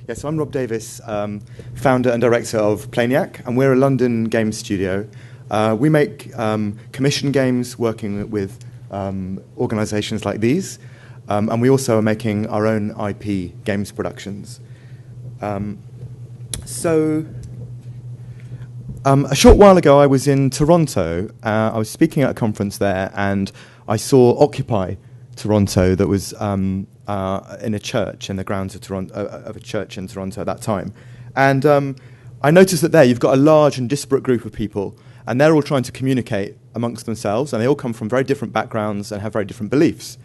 Yeah, so I'm Rob Davis, founder and director of Planiac, and we're a London games studio. We make commission games working with organisations like these, and we also are making our own IP games productions. A short while ago I was in Toronto. I was speaking at a conference there, and I saw Occupy Toronto that was in a church, in the grounds of Toronto, of a church in Toronto at that time. And I noticed that there you've got a large and disparate group of people, and they're all trying to communicate amongst themselves, and they all come from very different backgrounds and have very different beliefs.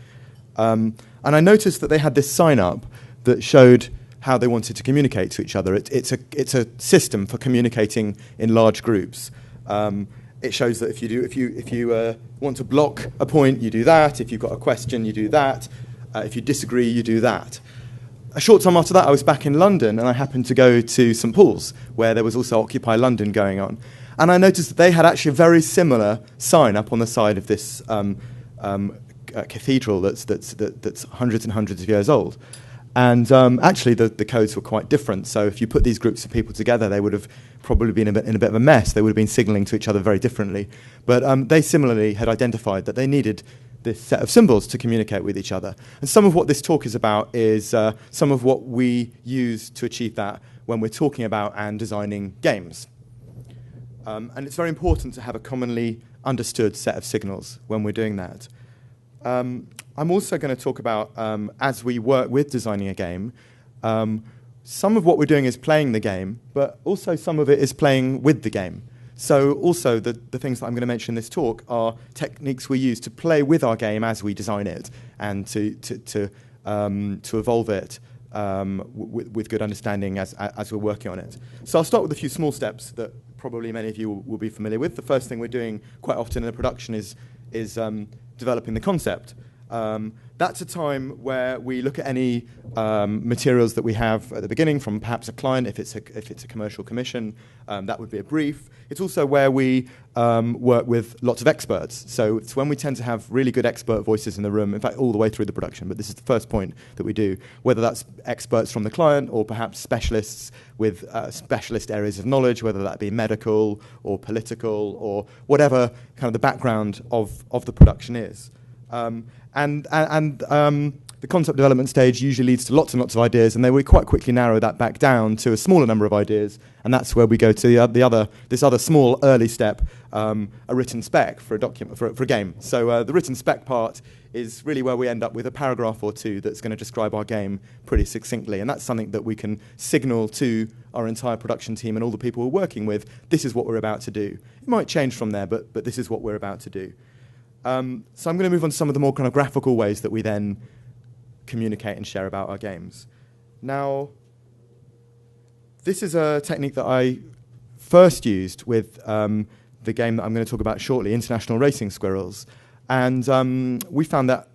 And I noticed that they had this sign-up that showed how they wanted to communicate to each other. It's a system for communicating in large groups. It shows that if you want to block a point, you do that. If you've got a question, you do that. If you disagree, you do that. A short time after that, I was back in London, and I happened to go to St Paul's, where there was also Occupy London going on. And I noticed that they had actually a very similar sign up on the side of this cathedral that's hundreds and hundreds of years old. And actually, the codes were quite different. So if you put these groups of people together, they would have probably been in a bit of a mess. They would have been signalling to each other very differently. But they similarly had identified that they needed this set of symbols to communicate with each other. And some of what this talk is about is some of what we use to achieve that when we're talking about and designing games. And it's very important to have a commonly understood set of signals when we're doing that. I'm also going to talk about, as we work with designing a game, some of what we're doing is playing the game, but also some of it is playing with the game. So also the things that I'm going to mention in this talk are techniques we use to play with our game as we design it and to evolve it with good understanding as we're working on it. So I'll start with a few small steps that probably many of you will be familiar with. The first thing we're doing quite often in a production is developing the concept. That's a time where we look at any materials that we have at the beginning from perhaps a client. If it's a commercial commission, that would be a brief. It's also where we work with lots of experts. So it's when we tend to have really good expert voices in the room, in fact, all the way through the production. But this is the first point that we do, whether that's experts from the client or perhaps specialists with specialist areas of knowledge, whether that be medical or political or whatever kind of the background of the production is. The concept development stage usually leads to lots and lots of ideas, and then we quite quickly narrow that back down to a smaller number of ideas, and that's where we go to this other small early step, a written spec for a document for a game. So the written spec part is really where we end up with a paragraph or two that's going to describe our game pretty succinctly, and that's something that we can signal to our entire production team and all the people we're working with. This is what we're about to do. It might change from there, but this is what we're about to do. So I'm going to move on to some of the more kind of graphical ways that we then communicate and share about our games. Now, this is a technique that I first used with the game that I'm going to talk about shortly, International Racing Squirrels. And we found that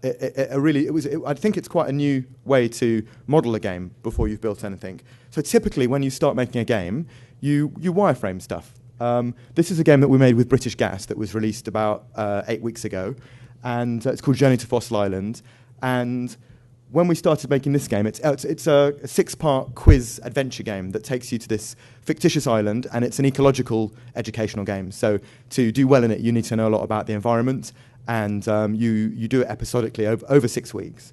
I think it's quite a new way to model a game before you've built anything. So typically, when you start making a game, you wireframe stuff. This is a game that we made with British Gas that was released about 8 weeks ago, and it's called Journey to Fossil Island. And when we started making this game, it's a 6-part quiz adventure game that takes you to this fictitious island, and it's an ecological educational game. So to do well in it, you need to know a lot about the environment, and you do it episodically over 6 weeks.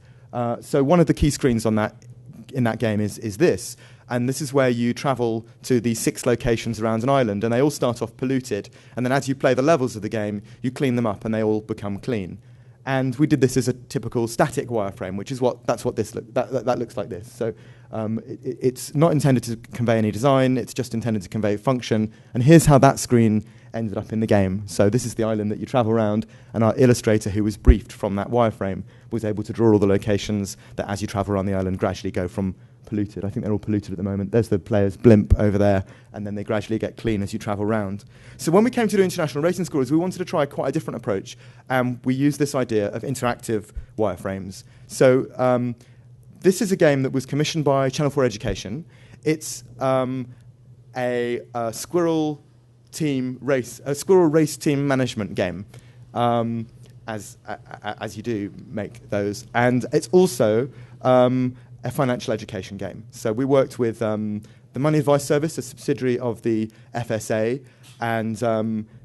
So one of the key screens in that game is this. And this is where you travel to these 6 locations around an island, and they all start off polluted. And then as you play the levels of the game, you clean them up, and they all become clean. And we did this as a typical static wireframe, which is that looks like this. So it's not intended to convey any design; it's just intended to convey function. And here's how that screen ended up in the game. So this is the island that you travel around, and our illustrator, who was briefed from that wireframe, was able to draw all the locations that, as you travel around the island, gradually go from polluted. I think they're all polluted at the moment. There's the player's blimp over there, and then they gradually get clean as you travel around. So when we came to do International Racing Squirrels, we wanted to try quite a different approach, and we used this idea of interactive wireframes. So this is a game that was commissioned by Channel 4 Education. It's a squirrel race team management game, as you do make those, and it's also a financial education game. So we worked with the Money Advice Service, a subsidiary of the FSA, and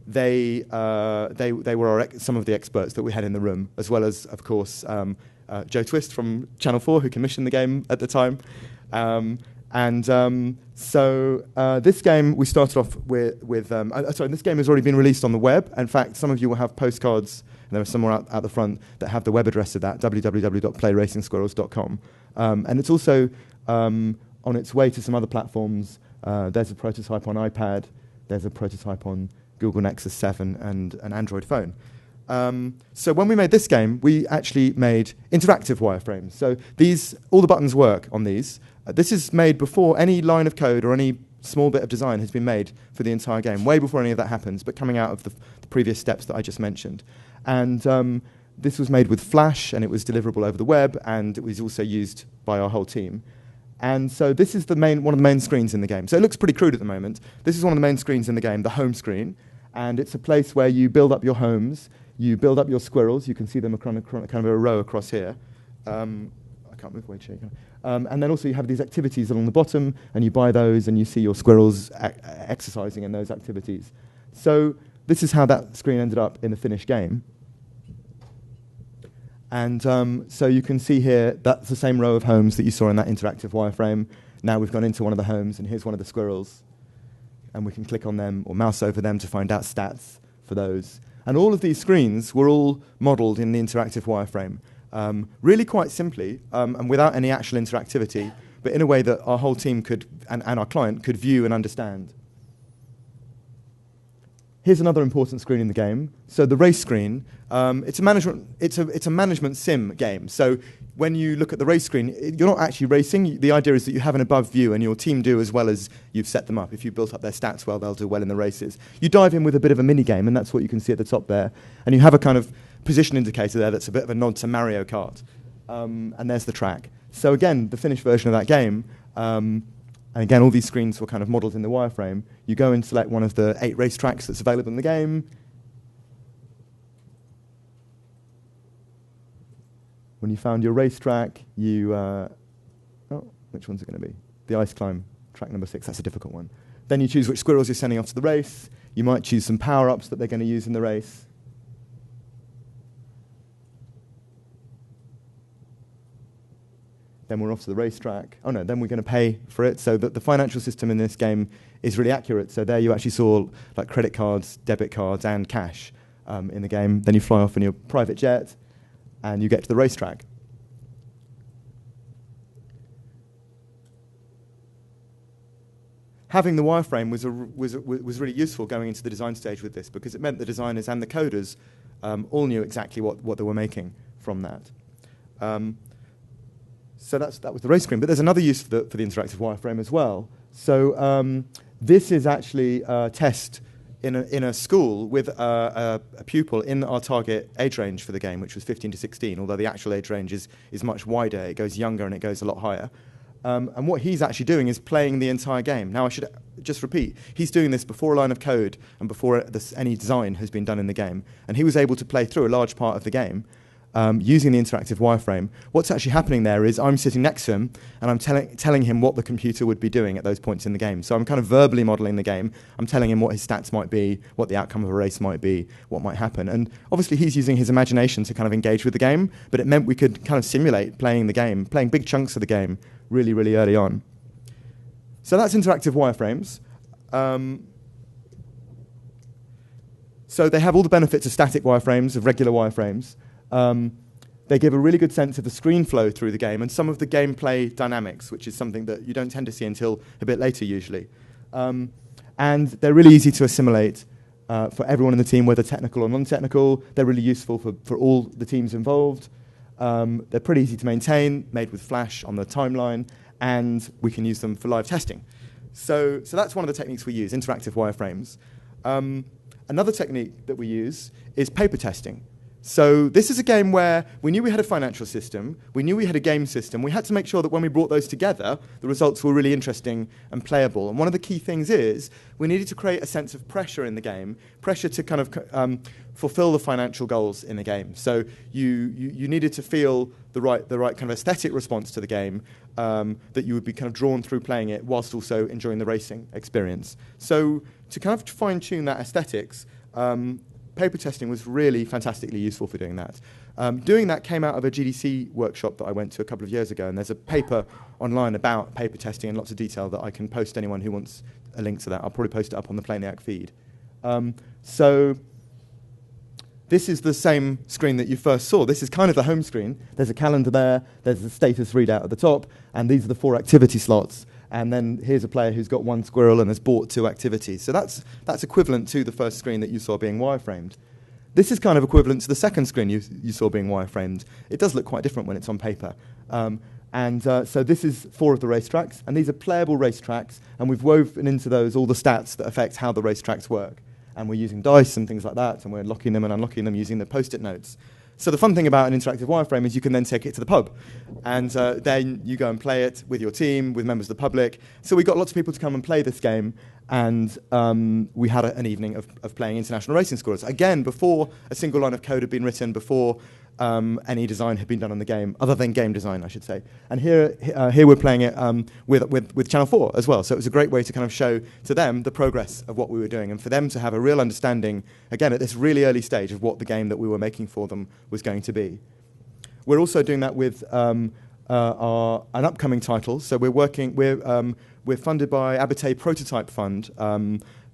they were some of the experts that we had in the room, as well as, of course, Joe Twist from Channel 4, who commissioned the game at the time. So this game, we started off with sorry, this game has already been released on the web. In fact, some of you will have postcards, and there are somewhere out the front that have the web address of that, www.playracingsquirrels.com. And it's also on its way to some other platforms. There's a prototype on iPad. There's a prototype on Google Nexus 7 and an Android phone. So when we made this game, we actually made interactive wireframes. So all the buttons work on these. This is made before any line of code or any small bit of design has been made for the entire game, way before any of that happens, but coming out of the previous steps that I just mentioned. And this was made with Flash, and it was deliverable over the web, and it was also used by our whole team. And so this is one of the main screens in the game. So it looks pretty crude at the moment. This is one of the main screens in the game, the home screen. And it's a place where you build up your homes, you build up your squirrels. You can see them kind of a row across here. I can't move away, Jake. And then also you have these activities along the bottom, and you buy those, and you see your squirrels exercising in those activities. So this is how that screen ended up in the finished game. And so you can see here, that's the same row of homes that you saw in that interactive wireframe. Now we've gone into one of the homes, and here's one of the squirrels. And we can click on them or mouse over them to find out stats for those. And all of these screens were all modeled in the interactive wireframe, really quite simply, and without any actual interactivity, but in a way that our whole team could, and our client could view and understand. Here's another important screen in the game. So the race screen, it's a management sim game. So when you look at the race screen, you're not actually racing. The idea is that you have an above view, and your team do as well as you've set them up. If you've built up their stats well, they'll do well in the races. You dive in with a bit of a mini game, and that's what you can see at the top there. And you have a kind of position indicator there that's a bit of a nod to Mario Kart. And there's the track. So again, the finished version of that game. And again, all these screens were kind of modeled in the wireframe. You go and select one of the 8 racetracks that's available in the game. When you found your racetrack, you... which one's it going to be? The ice climb, track number 6, that's a difficult one. Then you choose which squirrels you're sending off to the race. You might choose some power-ups that they're going to use in the race. Then we're off to the racetrack. Oh no, then we're going to pay for it. So that the financial system in this game is really accurate. So there you actually saw like credit cards, debit cards, and cash in the game. Then you fly off in your private jet, and you get to the racetrack. Having the wireframe was really useful going into the design stage with this, because it meant the designers and the coders all knew exactly what they were making from that. So that was the race screen. But there's another use for the interactive wireframe as well. So this is actually a test in a school with a pupil in our target age range for the game, which was 15 to 16, although the actual age range is much wider. It goes younger and it goes a lot higher. And what he's actually doing is playing the entire game. Now, I should just repeat, he's doing this before a line of code and before any design has been done in the game. And he was able to play through a large part of the game using the interactive wireframe. What's actually happening there is I'm sitting next to him, and I'm telling him what the computer would be doing at those points in the game. So I'm kind of verbally modeling the game. I'm telling him what his stats might be, what the outcome of a race might be, what might happen. And obviously he's using his imagination to kind of engage with the game, but it meant we could kind of simulate playing the game, playing big chunks of the game really, really early on. So that's interactive wireframes. So they have all the benefits of static wireframes, of regular wireframes. They give a really good sense of the screen flow through the game and some of the gameplay dynamics, which is something that you don't tend to see until a bit later usually. And they're really easy to assimilate for everyone in the team, whether technical or non-technical. They're really useful for all the teams involved. They're pretty easy to maintain, made with Flash on the timeline, and we can use them for live testing. So that's one of the techniques we use, interactive wireframes. Another technique that we use is paper testing. So this is a game where we knew we had a financial system, we knew we had a game system, we had to make sure that when we brought those together, the results were really interesting and playable. And one of the key things is we needed to create a sense of pressure in the game, pressure to kind of fulfill the financial goals in the game. So you needed to feel the right kind of aesthetic response to the game, that you would be kind of drawn through playing it whilst also enjoying the racing experience. So to kind of fine-tune that aesthetics, paper testing was really fantastically useful for doing that. Doing that came out of a GDC workshop that I went to a couple of years ago, and there's a paper online about paper testing in lots of detail that I can post to anyone who wants a link to that. I'll probably post it up on the Planiac feed. So this is the same screen that you first saw. This is kind of the home screen. There's a calendar there, there's a status readout at the top, and these are the 4 activity slots. And then here's a player who's got 1 squirrel and has bought 2 activities. So that's equivalent to the first screen that you saw being wireframed. This is kind of equivalent to the second screen you saw being wireframed. It does look quite different when it's on paper. So this is 4 of the racetracks, and these are playable racetracks, and we've woven into those all the stats that affect how the racetracks work. And we're using dice and things like that, and we're locking them and unlocking them using the Post-it notes. So the fun thing about an interactive wireframe is you can then take it to the pub, and then you go and play it with your team, with members of the public. So we got lots of people to come and play this game, and we had an evening of playing International Racing Squirrels. Again, before a single line of code had been written, before any design had been done on the game, other than game design, I should say. And here we're playing it with Channel 4 as well. So it was a great way to kind of show to them the progress of what we were doing, and for them to have a real understanding, again, at this really early stage of what the game that we were making for them was going to be. We're also doing that with an upcoming title. So we're funded by Abate Prototype Fund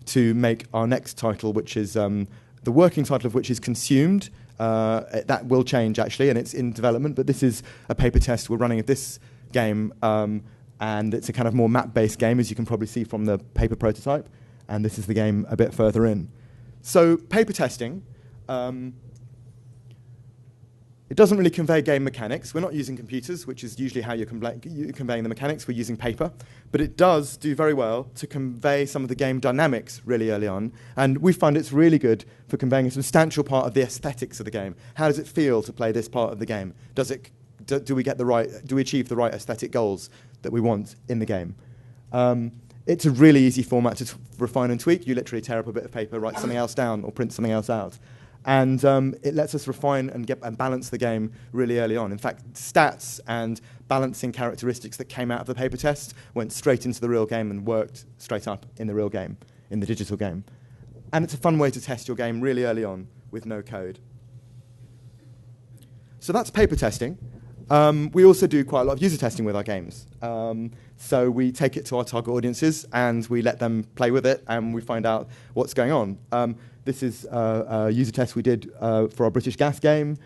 to make our next title, which is the working title of which is Consumed. That will change, actually, and it's in development, but this is a paper test we're running of this game, and it's a kind of more map-based game, as you can probably see from the paper prototype, and this is the game a bit further in. So paper testing, it doesn't really convey game mechanics. We're not using computers, which is usually how you're conveying the mechanics. We're using paper. But it does do very well to convey some of the game dynamics really early on. And we find it's really good for conveying a substantial part of the aesthetics of the game. How does it feel to play this part of the game? Do we achieve the right aesthetic goals that we want in the game? It's a really easy format to refine and tweak. You literally tear up a bit of paper, write something else down, or print something else out. And it lets us refine and balance the game really early on. In fact, stats and balancing characteristics that came out of the paper test went straight into the real game and worked straight up in the real game, in the digital game. And it's a fun way to test your game really early on with no code. So that's paper testing. We also do quite a lot of user testing with our games. So we take it to our target audiences and we let them play with it and we find out what's going on. This is a user test we did for our British Gas game.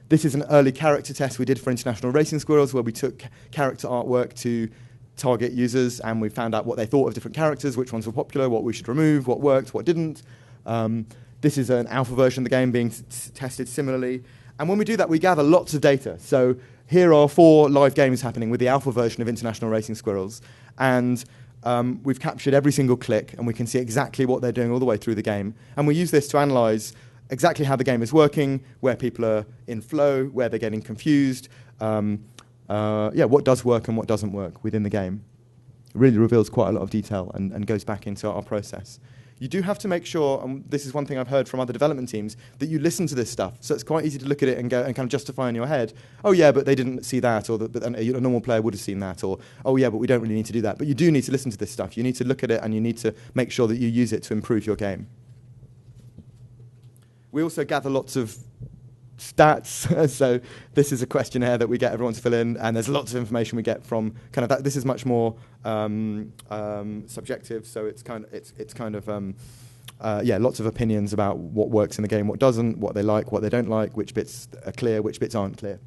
This is an early character test we did for International Racing Squirrels, where we took character artwork to target users and we found out what they thought of different characters, which ones were popular, what we should remove, what worked, what didn't. This is an alpha version of the game being tested similarly. And when we do that, we gather lots of data. So here are 4 live games happening with the alpha version of International Racing Squirrels. And we've captured every single click, and we can see exactly what they're doing all the way through the game. And we use this to analyze exactly how the game is working, where people are in flow, where they're getting confused, what does work and what doesn't work within the game. It really reveals quite a lot of detail and goes back into our process. You do have to make sure, and this is one thing I've heard from other development teams, that you listen to this stuff. So it's quite easy to look at it and go and kind of justify in your head, oh yeah, but they didn't see that, or but a normal player would have seen that, or oh yeah, but we don't really need to do that. But you do need to listen to this stuff. You need to look at it and you need to make sure that you use it to improve your game. We also gather lots of stats. So this is a questionnaire that we get everyone to fill in, and there's lots of information we get from kind of that. This is much more subjective, so it's kind of lots of opinions about what works in the game, what doesn't, what they like, what they don't like, which bits are clear, which bits aren't clear.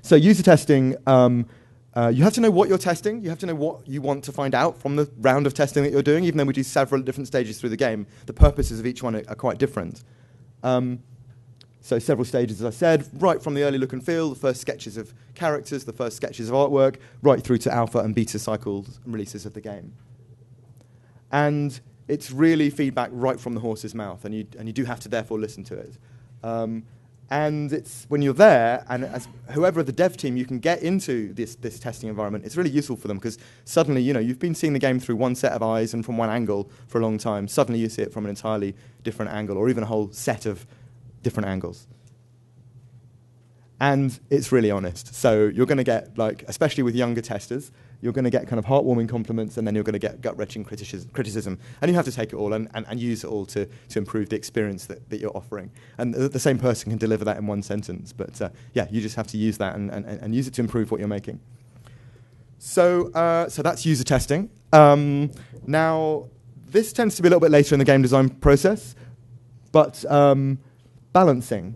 So user testing, you have to know what you're testing. You have to know what you want to find out from the round of testing that you're doing. Even though we do several different stages through the game, the purposes of each one are quite different. So several stages, as I said, right from the early look and feel, the first sketches of characters, the first sketches of artwork, right through to alpha and beta cycles and releases of the game. And it's really feedback right from the horse's mouth, and you do have to therefore listen to it. And it's when you're there, and as whoever the dev team, you can get into this testing environment. It's really useful for them because suddenly, you've been seeing the game through one set of eyes and from one angle for a long time. Suddenly you see it from an entirely different angle, or even a whole set of different angles. And it's really honest. So you're going to get, especially with younger testers, you're going to get kind of heartwarming compliments, and then you're going to get gut-wrenching criticism. And you have to take it all and use it all to improve the experience that you're offering. And the same person can deliver that in one sentence. But yeah, you just have to use that and use it to improve what you're making. So that's user testing. Now, this tends to be a little bit later in the game design process, but balancing.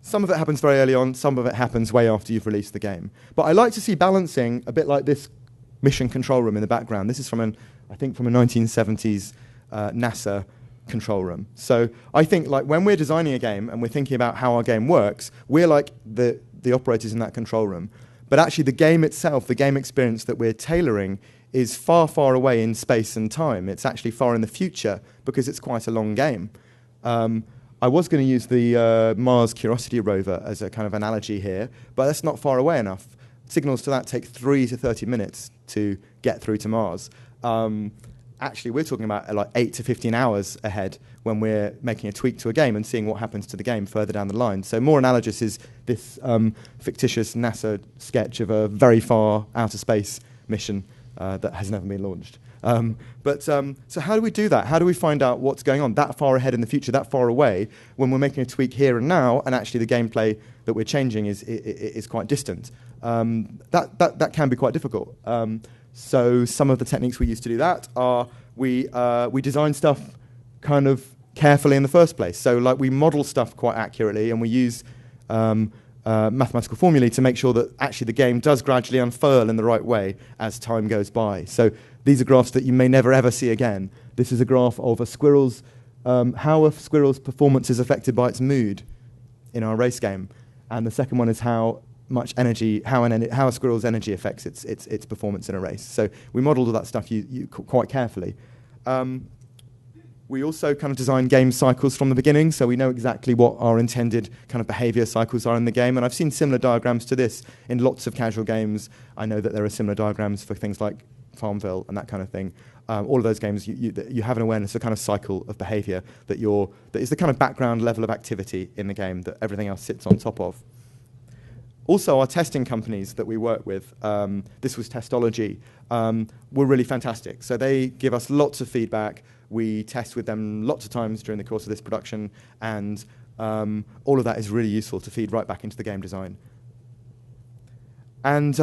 Some of it happens very early on, some of it happens way after you've released the game. But I like to see balancing a bit like this mission control room in the background. This is from I think from a 1970s NASA control room. So I think when we're designing a game and we're thinking about how our game works, we're like the operators in that control room. But actually the game itself, the game experience that we're tailoring, is far, far away in space and time. It's actually far in the future because it's quite a long game. I was going to use the Mars Curiosity rover as a kind of analogy here, but that's not far away enough. Signals to that take 3 to 30 minutes to get through to Mars. Actually, we're talking about 8 to 15 hours ahead when we're making a tweak to a game and seeing what happens to the game further down the line. So more analogous is this fictitious NASA sketch of a very far outer space mission that has never been launched. So how do we do that? How do we find out what's going on that far ahead in the future, that far away, when we're making a tweak here and now, and actually the gameplay that we're changing is quite distant? That can be quite difficult. So some of the techniques we use to do that are we design stuff kind of carefully in the first place. So we model stuff quite accurately, and we use mathematical formulae to make sure that actually the game does gradually unfurl in the right way as time goes by. So these are graphs that you may never ever see again. This is a graph of a squirrel's, how a squirrel's performance is affected by its mood in our race game. And the second one is how much energy, how a squirrel's energy affects its performance in a race. So we modeled all that stuff quite carefully. We also kind of design game cycles from the beginning, so we know exactly what our intended kind of behavior cycles are in the game. And I've seen similar diagrams to this in lots of casual games. I know that there are similar diagrams for things like Farmville and that kind of thing. All of those games, you have an awareness of a kind of cycle of behavior that is the kind of background level of activity in the game that everything else sits on top of. Also, our testing companies that we work with, this was Testology, were really fantastic. So they give us lots of feedback. We test with them lots of times during the course of this production, and all of that is really useful to feed right back into the game design. And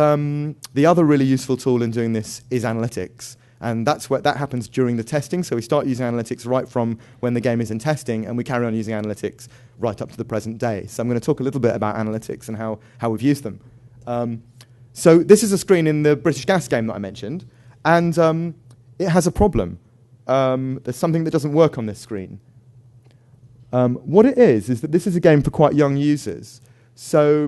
the other really useful tool in doing this is analytics. And that happens during the testing. So we start using analytics right from when the game is in testing, and we carry on using analytics right up to the present day. So I'm going to talk a little bit about analytics and how we've used them. So this is a screen in the British Gas game that I mentioned, and it has a problem. There's something that doesn't work on this screen. What it is that this is a game for quite young users. So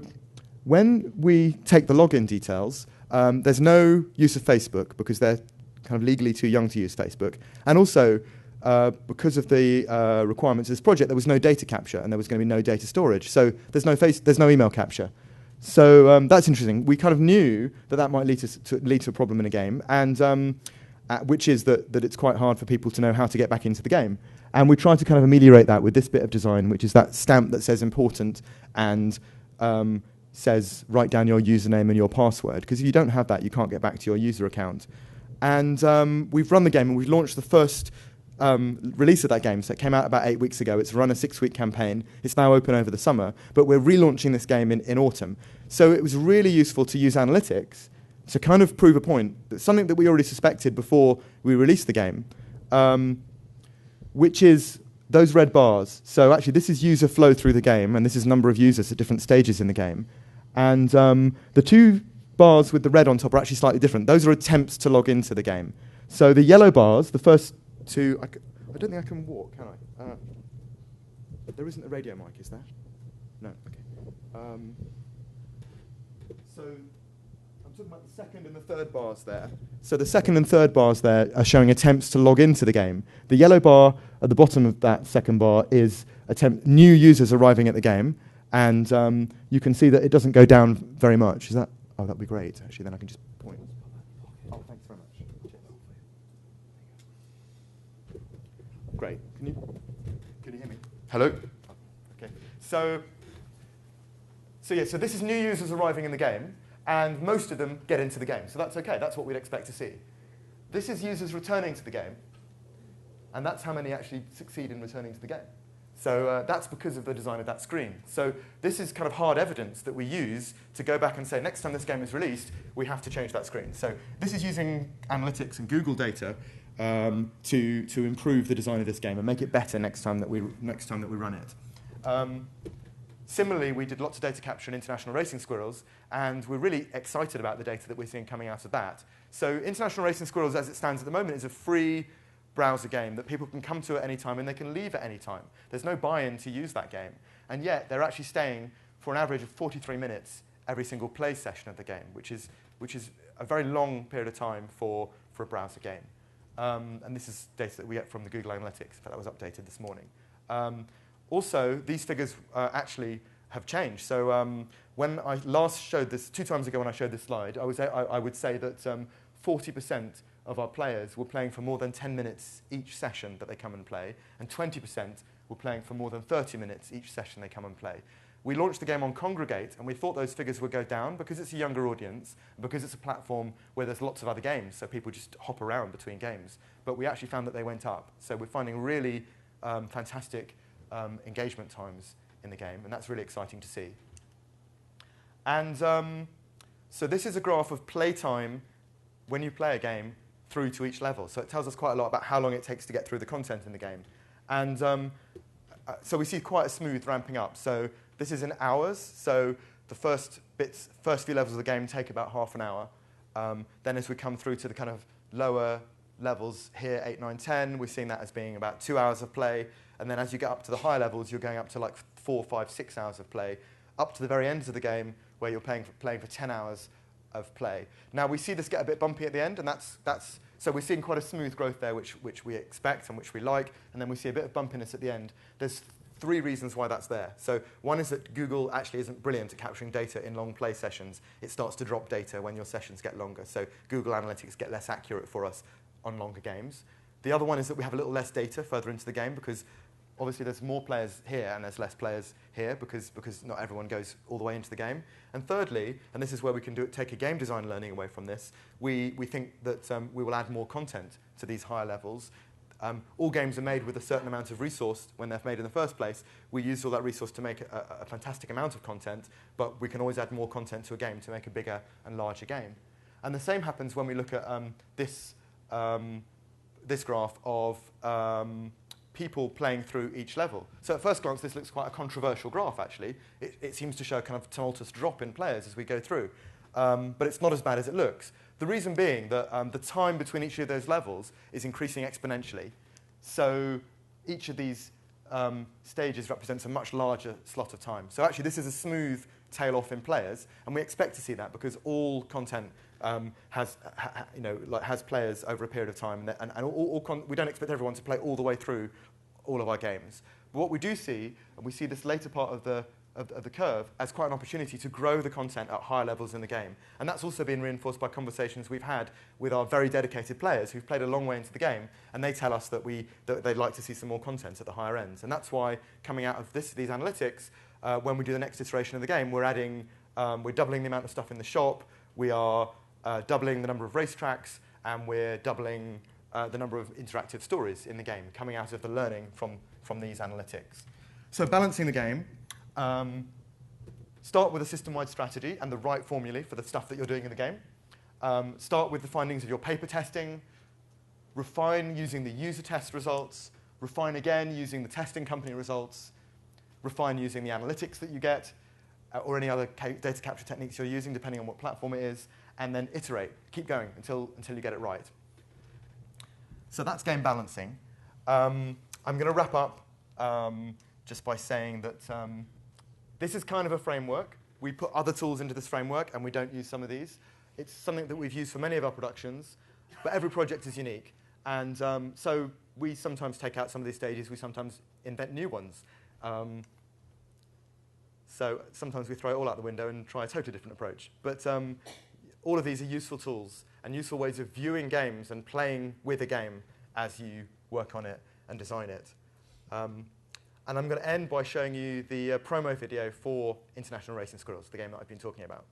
when we take the login details, there's no use of Facebook because they're kind of legally too young to use Facebook. And also, because of the requirements of this project, there was no data capture and there was going to be no data storage. So there's no email capture. So that's interesting. We kind of knew that might lead to a problem in a game, and which is that it's quite hard for people to know how to get back into the game. And we tried to kind of ameliorate that with this bit of design, which is that stamp that says important and says write down your username and your password, because if you don't have that, you can't get back to your user account. And we've run the game, and we've launched the first release of that game. So it came out about 8 weeks ago. It's run a 6-week campaign. It's now open over the summer, but we're relaunching this game in autumn. So it was really useful to use analytics to kind of prove a point, that something that we already suspected before we released the game, which is those red bars. So actually, this is user flow through the game, and this is number of users at different stages in the game. And the two bars with the red on top are actually slightly different. Those are attempts to log into the game. So the yellow bars, the first two, I don't think I can walk, can I? There isn't a radio mic, is there? No, okay. So I'm I'm talking about the second and the third bars there. So the second and third bars there are showing attempts to log into the game. The yellow bar at the bottom of that second bar is new users arriving at the game, and you can see that it doesn't go down very much. Is that? Oh, that'd be great. Actually, then I can just point. Oh, thanks very much. Great. Can you hear me? Hello. Okay. So this is new users arriving in the game, and most of them get into the game. So that's okay. That's what we'd expect to see. This is users returning to the game, and that's how many actually succeed in returning to the game. So that's because of the design of that screen. So this is kind of hard evidence that we use to go back and say, next time this game is released, we have to change that screen. So this is using analytics and Google data to improve the design of this game and make it better next time that we run it. Similarly, we did lots of data capture in International Racing Squirrels, and we're really excited about the data that we're seeing coming out of that. So International Racing Squirrels, as it stands at the moment, is a free browser game that people can come to at any time and they can leave at any time. There's no buy-in to use that game. And yet, they're actually staying for an average of 43 minutes every single play session of the game, which is a very long period of time for a browser game. And this is data that we get from the Google Analytics, but that was updated this morning. Also, these figures actually have changed. So when I last showed this, 2 times ago when I showed this slide, I would say that 40% of our players were playing for more than 10 minutes each session that they come and play, and 20% were playing for more than 30 minutes each session they come and play. We launched the game on Congregate, and we thought those figures would go down because it's a younger audience, because it's a platform where there's lots of other games, so people just hop around between games. But we actually found that they went up. So we're finding really fantastic engagement times in the game, and that's really exciting to see. And so this is a graph of playtime when you play a game through to each level. So it tells us quite a lot about how long it takes to get through the content in the game. And so we see quite a smooth ramping up. So this is in hours. So the first few levels of the game take about half an hour. Then as we come through to the kind of lower levels here, 8, 9, 10, we're seeing that as being about 2 hours of play. And then as you get up to the higher levels, you're going up to like 4, 5, 6 hours of play, up to the very ends of the game where you're playing for 10 hours of play. Now, we see this get a bit bumpy at the end, and so we're seeing quite a smooth growth there, which we expect and which we like, and then we see a bit of bumpiness at the end. There's 3 reasons why that's there. So one is that Google actually isn't brilliant at capturing data in long play sessions. It starts to drop data when your sessions get longer, so Google Analytics get less accurate for us on longer games. The other one is that we have a little less data further into the game because obviously there's more players here and there's less players here because not everyone goes all the way into the game. And thirdly, and this is where we can take a game design learning away from this, we think that we will add more content to these higher levels. All games are made with a certain amount of resource when they're made in the first place. We use all that resource to make a fantastic amount of content, but we can always add more content to a game to make a bigger and larger game. And the same happens when we look at this graph of people playing through each level. So at first glance, this looks quite a controversial graph, actually. It seems to show a kind of tumultuous drop in players as we go through. But it's not as bad as it looks. The reason being that the time between each of those levels is increasing exponentially. So each of these stages represents a much larger slot of time. So actually, this is a smooth tail off in players, and we expect to see that because all content has players over a period of time, and we don't expect everyone to play all the way through all of our games. But what we do see, and we see this later part of the curve, as quite an opportunity to grow the content at higher levels in the game. And that's also been reinforced by conversations we've had with our very dedicated players who've played a long way into the game, and they tell us that they'd like to see some more content at the higher ends. And that's why, coming out of these analytics, when we do the next iteration of the game, we're doubling the amount of stuff in the shop, we are doubling the number of racetracks, and we're doubling the number of interactive stories in the game, coming out of the learning from these analytics. So balancing the game, start with a system-wide strategy and the right formulae for the stuff that you're doing in the game. Start with the findings of your paper testing, refine using the user test results, refine again using the testing company results, refine using the analytics that you get, or any other data capture techniques you're using, depending on what platform it is, and then iterate. Keep going until you get it right. So that's game balancing. I'm going to wrap up just by saying that this is kind of a framework. We put other tools into this framework, and we don't use some of these. It's something that we've used for many of our productions, but every project is unique. And so we sometimes take out some of these stages, we sometimes invent new ones. So sometimes we throw it all out the window and try a totally different approach. But all of these are useful tools and useful ways of viewing games and playing with a game as you work on it and design it. And I'm going to end by showing you the promo video for International Racing Squirrels, the game that I've been talking about.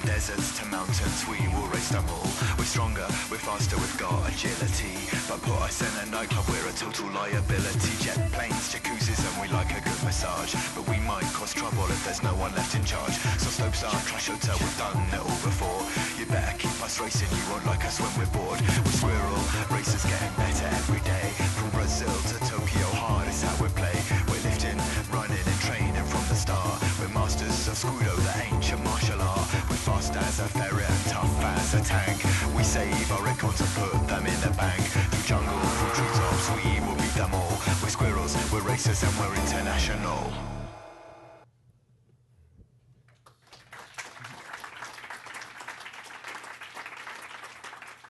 Deserts to mountains, we will race them all. We're stronger, we're faster, we've got agility. But put us in a nightclub, we're a total liability. Jet planes, jacuzzis, and we like a good massage. But we might cause trouble if there's no one left in charge. So Stopes our Clash Hotel, we've done it all before. You better keep us racing, you won't like us when we're bored. We're Squirrel, racers getting better every day. From Brazil to Tokyo, hard is how we play. We're lifting, running and training from the start. We're masters of Scudo, the ancient martial art. We're fast as a ferret and tough as a tank. We save our records and put them in the bank. Through jungle, through treetops, we will beat them all. We're Squirrels, we're racers and we're international.